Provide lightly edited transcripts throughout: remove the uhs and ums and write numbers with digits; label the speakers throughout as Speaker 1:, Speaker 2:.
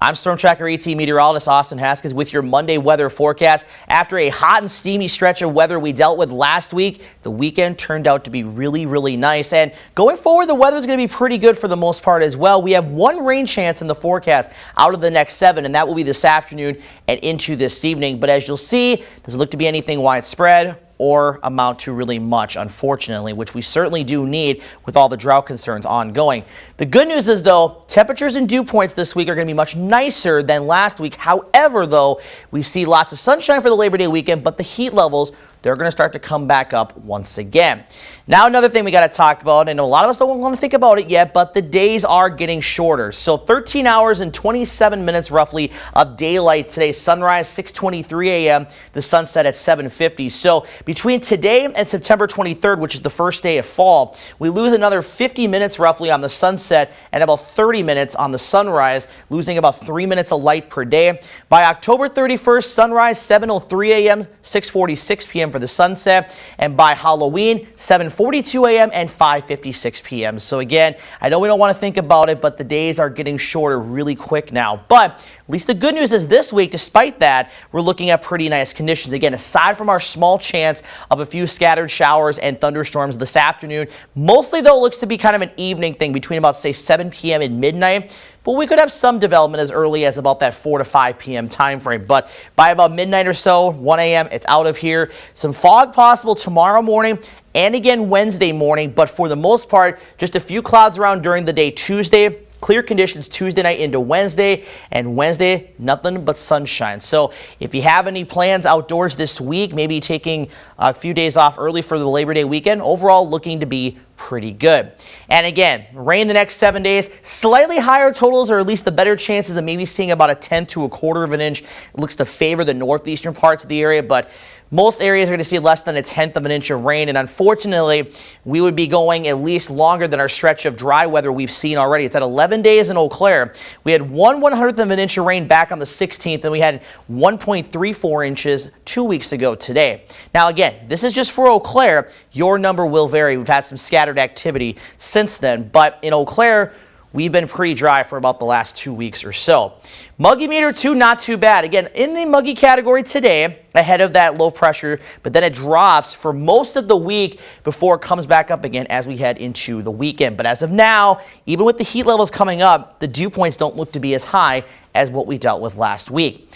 Speaker 1: I'm Stormtracker AT meteorologist Austin Haskins with your Monday weather forecast. After a hot and steamy stretch of weather we dealt with last week, the weekend turned out to be really nice. And going forward, the weather is going to be pretty good for the most part as well. We have one rain chance in the forecast out of the next 7, and that will be this afternoon and into this evening. But as you'll see, doesn't look to be anything widespread or amount to really much, unfortunately, which we certainly do need with all the drought concerns ongoing. The good news is, though, temperatures and dew points this week are going to be much nicer than last week. However, though, we see lots of sunshine for the Labor Day weekend, but the heat levels, they're going to start to come back up once again. Now, another thing we got to talk about, and a lot of us don't want to think about it yet, but the days are getting shorter. So 13 hours and 27 minutes roughly of daylight today. Sunrise 6:23 a.m. The sunset at 7:50. So between today and September 23rd, which is the first day of fall, we lose another 50 minutes roughly on the sunset and about 30 minutes on the sunrise, losing about 3 minutes of light per day. By October 31st, sunrise 7:03 a.m., 6:46 p.m. for the sunset, and by Halloween 7:42 a.m. and 5:56 p.m. So again, I know we don't want to think about it, but the days are getting shorter really quick now. But at least the good news is this week, despite that, we're looking at pretty nice conditions. Again, aside from our small chance of a few scattered showers and thunderstorms this afternoon, mostly though it looks to be kind of an evening thing between about, say, 7 p.m. and midnight. But we could have some development as early as about that 4 to 5 p.m. time frame. But by about midnight or so, 1 a.m., it's out of here. Some fog possible tomorrow morning and again Wednesday morning. But for the most part, just a few clouds around during the day Tuesday. Clear conditions Tuesday night into Wednesday, and Wednesday, nothing but sunshine. So if you have any plans outdoors this week, maybe taking a few days off early for the Labor Day weekend, overall looking to be pretty good. And again, rain the next 7 days, slightly higher totals, or at least the better chances of maybe seeing about a 1/10 to 1/4 of an inch. It looks to favor the northeastern parts of the area, but most areas are going to see less than a 1/10 of an inch of rain, and unfortunately, we would be going at least longer than our stretch of dry weather we've seen already. It's at 11 days in Eau Claire. We had 1/100th of an inch of rain back on the 16th, and we had 1.34 inches 2 weeks ago today. Now again, this is just for Eau Claire. Your number will vary. We've had some scattered activity since then, but in Eau Claire, we've been pretty dry for about the last 2 weeks or so. Muggy meter 2, not too bad. Again, in the muggy category today, ahead of that low pressure, but then it drops for most of the week before it comes back up again as we head into the weekend. But as of now, even with the heat levels coming up, the dew points don't look to be as high as what we dealt with last week.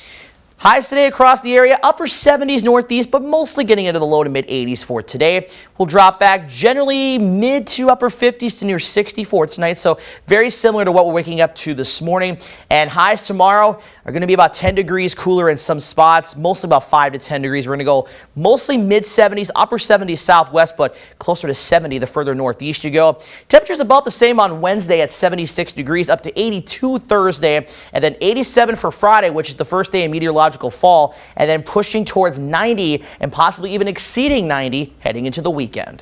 Speaker 1: Highs today across the area, upper 70s northeast, but mostly getting into the low to mid 80s for today. We'll drop back generally mid to upper 50s to near 64 tonight, so very similar to what we're waking up to this morning. And highs tomorrow are going to be about 10 degrees cooler in some spots, mostly about 5 to 10 degrees. We're going to go mostly mid 70s, upper 70s southwest, but closer to 70 the further northeast you go. Temperatures about the same on Wednesday at 76 degrees, up to 82 Thursday, and then 87 for Friday, which is the first day of meteorological fall, and then pushing towards 90 and possibly even exceeding 90 heading into the weekend.